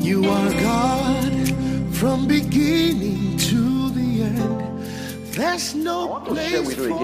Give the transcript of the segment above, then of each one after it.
You are God from beginning to the end. There's no place for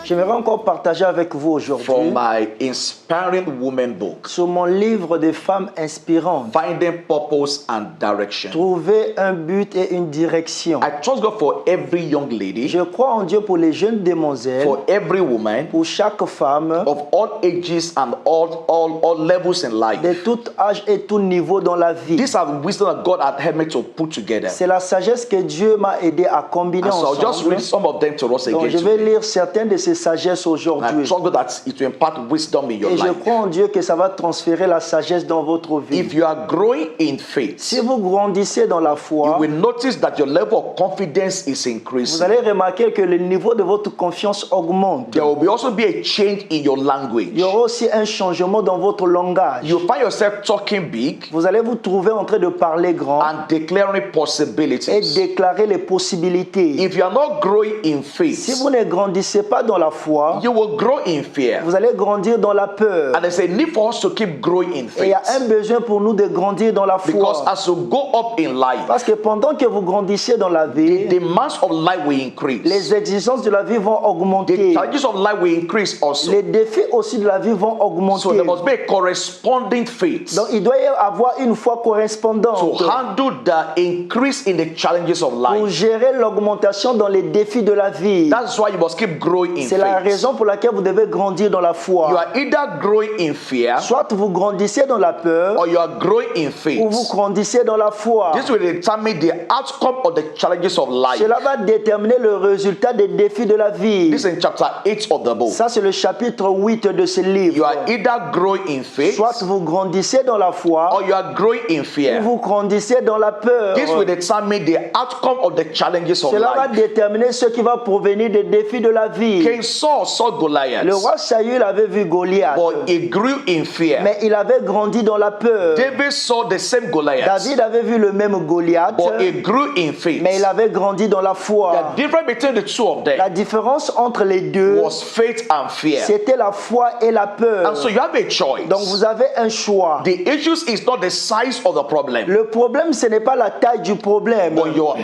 J'aimerais encore partager avec vous aujourd'hui for my Inspiring Women book, sur mon livre de femmes inspirantes. Finding Purpose and Direction. Trouver un but et une direction. I trust God for every young lady, Je crois en Dieu pour les jeunes demoiselles, for every woman pour chaque femme, of all ages and all levels in life. de tout âge et tout niveau dans la vie. These are the wisdom that God had helped me to put together. C'est la sagesse que Dieu m'a aidé à combiner And so I'll just ensemble. read some of them to us Donc again je vais today. lire certaines de ces sagesses And I aujourd'hui. trust God that it will impart wisdom in your Et je life. crois en Dieu que ça va transférer la sagesse dans votre vie. If you are growing in faith, Si vous grandissez dans la you foi, will notice that your level of confidence is vous increasing. allez remarquer que le niveau de votre confiance augmente. There will also be a change in your Il language. y aura aussi un changement dans votre langage. You find yourself talking big Vous allez vous trouver en train de parler grand and declaring et possibilities. déclarer les possibilités. If you are not growing in Si faith, vous ne grandissez pas dans la foi, you will grow in fear. vous allez grandir dans la peur. And there's a need for us to keep growing in Et il y a un faith. besoin pour nous de grandir dans la Because foi. as you go up in life, Parce que pendant que vous grandissez dans la vie, the demands of life will increase. les exigences de la vie vont The augmenter. challenges of life will increase also. Les défis aussi de la vie vont So augmenter. there must be a corresponding faith Donc il doit y avoir une foi to correspondante handle the increase in the challenges of pour life. gérer l'augmentation dans les défis de la vie. That's why you must keep growing in C'est la faith. raison pour laquelle vous devez grandir dans la You foi. are either growing in fear Soit vous grandissez dans la peur, or you are growing in ou vous faith. grandissez dans la foi. This will determine the outcome of the challenges of life. Cela va déterminer le résultat des défis de la vie. This is in chapter 8 of the book. Ça, c'est le chapitre 8 de ce You livre. are either growing in faith Soit vous grandissez dans la foi, or you are growing in ou fear. vous grandissez dans la peur. This will determine the outcome of the challenges of Cela va life. déterminer ce qui va provenir des défis de la vie. King Saul saw Goliath, Le roi Saül avait vu Goliath, but he grew in fear. mais il avait grandi dans la peur. David saw the same Goliath, David avait vu le même Goliath, but he grew in faith. mais il avait grandi dans la foi. The difference between the two of them La différence entre les deux, was faith and fear. c'était la foi et la peur. And so you have a choice. Donc vous avez un choix. The issue is not the size of the problem, Le problème, ce n'est pas la taille du problème, but your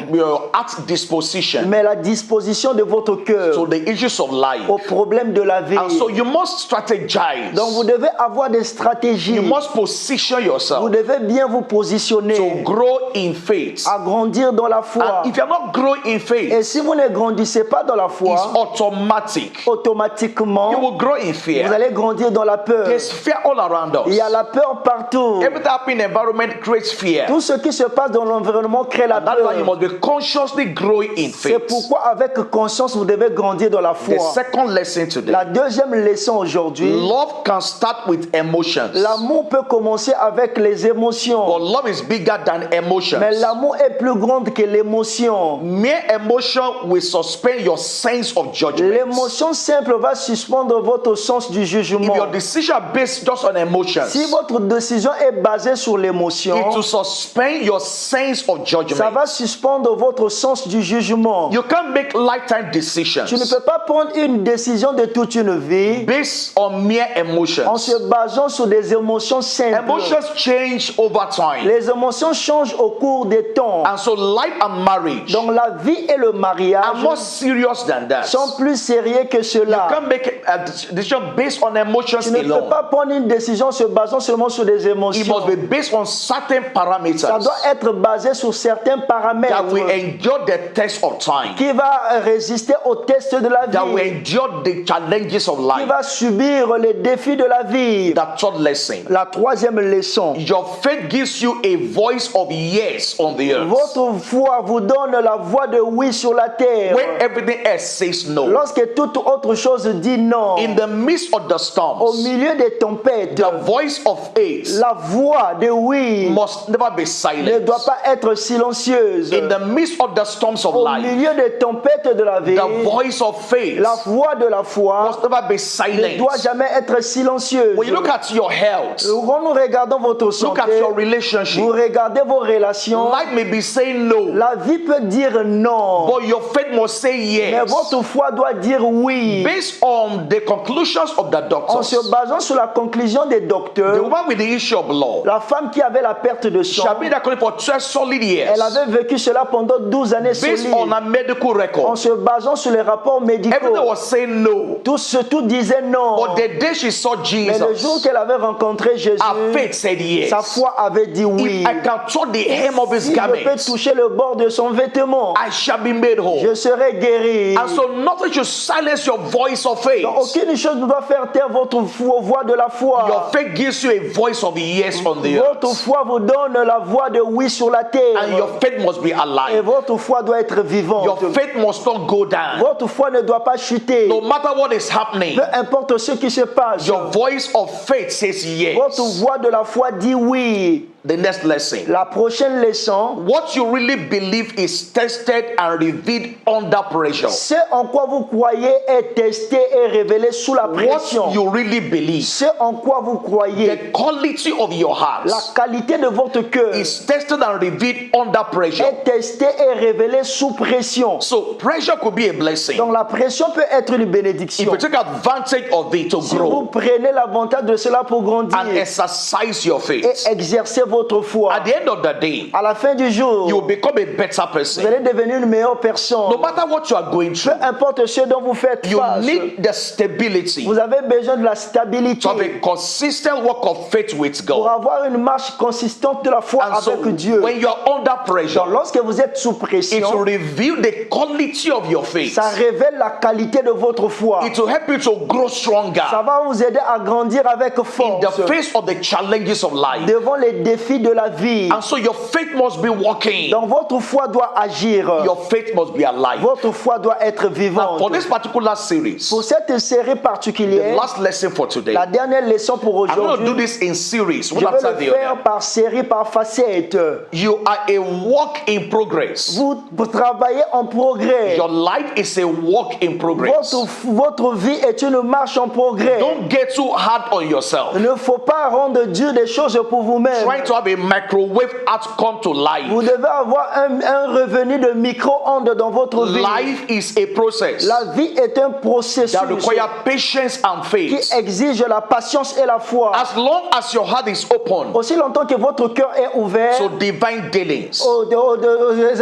heart disposition mais la disposition de votre cœur to the issues of life. au problème de la vie. And so you must strategize. Donc vous devez avoir des stratégies. You must position Vous yourself devez bien vous positionner to grow in faith. à grandir dans la foi. And if you're not growing in Et faith, si vous ne grandissez pas dans la it's foi, automatic. automatiquement, You will grow in vous fear. allez grandir dans la peur. There's fear all around Il y a us. la peur partout. Everything happening in the environment creates fear. Tout ce qui se passe dans l'environnement crée la That's why you peur. must be consciously growing in C'est faith. pourquoi avec conscience vous devez grandir dans la The foi. second lesson today. La deuxième leçon aujourd'hui, Love can start with emotions. l'amour peut commencer avec les émotions. But love is bigger than emotions. Mais l'amour est plus grand que l'émotion. Mere emotion will suspend your sense of judgment. L'émotion simple va suspendre votre sens du If jugement. your decision based just on emotions, Si votre décision est basée sur it l'émotion, will suspend your sense of ça judgment. va suspendre votre sens du jugement. You can't make lifetime Tu ne decisions peux pas prendre une décision de toute une vie based on mere en emotions. se basant sur des émotions simples. Emotions change over time. Les émotions changent au cours des temps. And so life and marriage Donc la vie et le are mariage more serious than that. sont plus sérieux que You cela. can't make a decision based on emotions Tu ne peux alone. pas prendre une décision se basant seulement sur des It émotions. must be based on certain Ça parameters doit être basé sur certains paramètres that will endure the test of time, qui va résister aux tests de la that will vie, endure the challenges of qui life. va subir les défis de la vie. The third lesson. La troisième leçon, Your faith gives you a voice of yes on the earth. votre foi vous donne la voix de oui sur la terre. When everything else says no. Lorsque toute autre chose dit non, In the midst of the au storms, milieu des tempêtes, the voice of yes la voix de oui must never be ne silent. doit pas être silencieuse. In the midst of the storms of Au life, milieu des tempêtes de la vie, the voice of faith la voix de la foi must never be ne silent. doit jamais être silencieuse. When you look at your health, Quand nous regardons votre look at santé, your relationship, vous regardez vos relations, life may be saying no, la vie peut dire non, but your faith must say mais yes. votre foi doit dire oui. Based on the conclusions of the En doctors, se basant sur la conclusion des the docteurs, woman with the issue of blood, la femme qui avait la perte de she sang, had been in that country for 12 solid years. elle avait vécu cela pendant 12 années Based solides. on a medical En record, se basant sur les rapports everything médicaux, was saying no. tout disait non. But the day she saw Mais le jour Jesus, qu'elle avait rencontré Jésus, her faith said yes. sa foi avait dit oui. If I can touch the hem of his Si je peux garment, toucher le bord de son vêtement, I shall be made whole. je serai guéri. And so nothing should silence your voice of faith. Donc, aucune chose ne doit faire taire votre voix de la foi. Your faith gives you a voice of yes on the earth. Votre foi vous donne la voix de oui sur la terre. And your faith must be Et alive. votre foi doit être vivante. Your faith must not go down. Votre foi ne doit pas chuter. No matter what is happening, Peu importe ce qui se passe. your voice of faith says Votre yes. voix de la foi dit oui. The next lesson. La prochaine leçon, What you really believe is tested and revealed under pressure. ce en quoi vous croyez est testé et révélé sous la pression. What you really believe, Ce en quoi vous croyez, the quality of your la heart qualité de votre cœur is tested and revealed under pressure. est testée et révélée sous pression. So pressure could be a blessing. Donc la pression peut être une If bénédiction. you take advantage of it to Si vous grow prenez l'avantage de cela pour grandir and exercise your et faith, exercer votre foi, at the end of the day, à la fin du jour, you will become a better vous person. allez devenir une meilleure personne. No matter what you are going Peu through, importe ce dont vous faites you face, need the stability vous avez besoin de la stabilité to have a consistent work of faith with pour God. avoir une marche consistante de la foi And so avec Dieu. when you are under pressure, Donc, lorsque vous êtes sous it will pression, reveal the quality of your faith. ça révèle la qualité de votre foi. It will help you to grow stronger Ça va vous aider à grandir avec in force the face of the challenges of life. devant les défis de la vie. And so your faith must be working. Donc votre foi doit agir. Your faith must be alive. Votre foi doit être Now, vivante. for this particular series, Pour cette série the particulière, last lesson for today, la dernière leçon pour I'm going to do aujourd'hui, this in series, je one after vais the le faire other. par série, par facette. You are a work in progress. Vous travaillez en progrès. Your life is a work in progress. Votre vie est une marche en progrès. Don't get too hard on yourself. Il ne faut pas rendre dur des choses pour vous-même. Trying to have a microwave outcome to life. Vous devez avoir un revenu de micro-ondes dans votre vie. Life is a process La vie est un processus that requires patience and qui faith. exige la patience et la foi. As long as your heart is open Aussi longtemps que votre cœur est ouvert to divine dealings, aux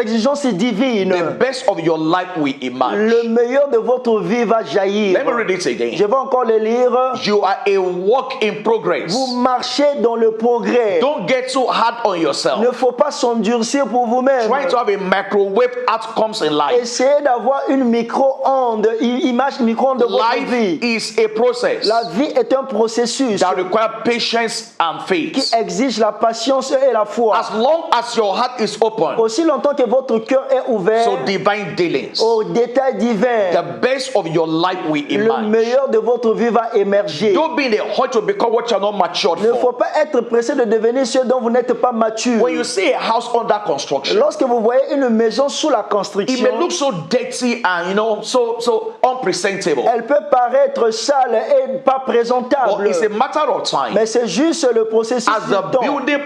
exigences divines, the best of your life will emerge. le meilleur de votre vie va jaillir. Let me read it Je again. vais encore le lire. You are a work in progress. Vous marchez dans le progrès. Don't get too hard on Il ne yourself. faut pas s'endurcir pour vous-même. Trying to have a microwave outcomes in life. Essayez d'avoir une micro-onde, une image micro-onde de votre Life vie. is a process La vie est un processus that requires patience and qui faith. exige la patience et la foi. As long as your heart is open Aussi longtemps que votre cœur est ouvert to divine dealings, aux détails divins, the best of your life will le emerge. meilleur de votre vie va émerger. Don't be in a hurry to become what you're not matured Il ne faut for. pas être pressé de devenir ce dont vous n'êtes pas mature. When you see a house under construction, Lorsque vous voyez une maison sous la it construction, may look so dirty and so unpresentable. elle peut paraître sale et pas But présentable. it's a matter of time. Mais c'est juste le processus As du the temps. building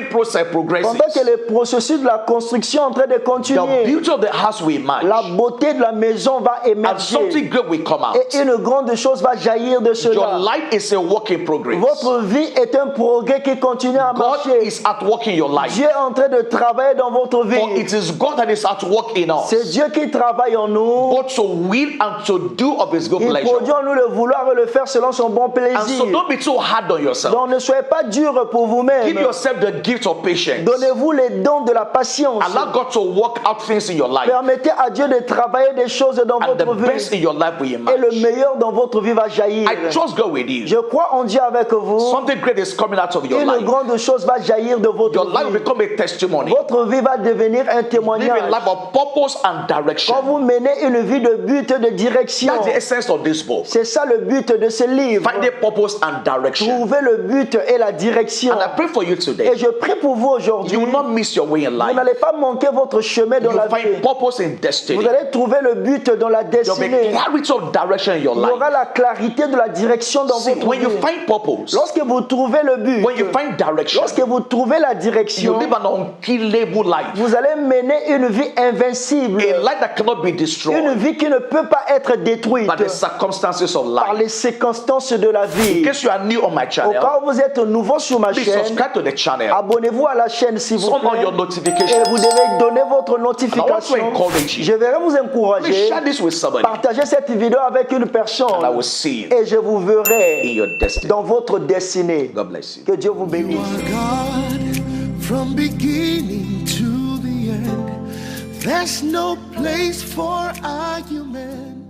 process progresses, Pendant que le processus de la construction est en train de the continuer, beauty of the house will la emerge, beauté de la maison va and émerger. something good will come out. Et une grande chose va jaillir de Your cela. life is a work in progress. Votre vie est un progrès qui continue à God marcher. is at work in your life. Dieu est en train de travailler dans votre For vie. it is God that is at work in us, C'est Dieu qui travaille en nous. both to will and to do of His good Il pleasure. produit en nous le vouloir et le faire selon son bon And plaisir. so don't be too hard on yourself. Donc ne soyez pas dur pour Give vous-même. yourself the gift of patience. Donnez-vous les dons de la patience. Allow God to work out things in your life, Permettez à Dieu de travailler des choses dans and the votre best vie. in your life will Et le emerge. meilleur dans votre vie va jaillir. I trust God with you. Je crois en Dieu avec vous. Something great is coming out of your your une life. grande chose va jaillir de votre Your life will vie. become a testimony. Votre vie va devenir un Live a témoignage. life of purpose and direction. Quand vous menez une vie de but, de direction, That's the essence of this book. c'est ça le but de ce livre. Find a purpose and direction. Trouver le but et la direction. And I pray for you Et today. je prie pour vous aujourd'hui. You will not miss your way in Vous life. n'allez pas manquer votre chemin dans You la vie. find purpose in destiny. Vous allez trouver le but dans la There will be destinée. clarity of direction in your Il y aura life. la clarité de la direction dans See, votre when you vie. find purpose, Lorsque vous trouvez le but, when you find direction, lorsque vous trouvez la you direction, live an unkillable life. vous allez mener une vie invincible. A life that cannot be Une destroyed vie qui ne peut pas être détruite by the circumstances of par life. les circonstances de la In vie. case you are new on my Au channel, cas où vous êtes nouveau sur ma please chaîne, subscribe to the channel. abonnez-vous à la chaîne s'il vous Turn on plaît. your Et notifications. vous devez donner votre And I want to notification. encourage you. Je vais vous Please encourager. share this with somebody. Partagez cette vidéo avec une personne. And I will see you Et je vous in verrai your destiny. dans votre destinée. God bless you. Que Dieu vous You bénisse. are God from beginning to the end. There's no place for argument.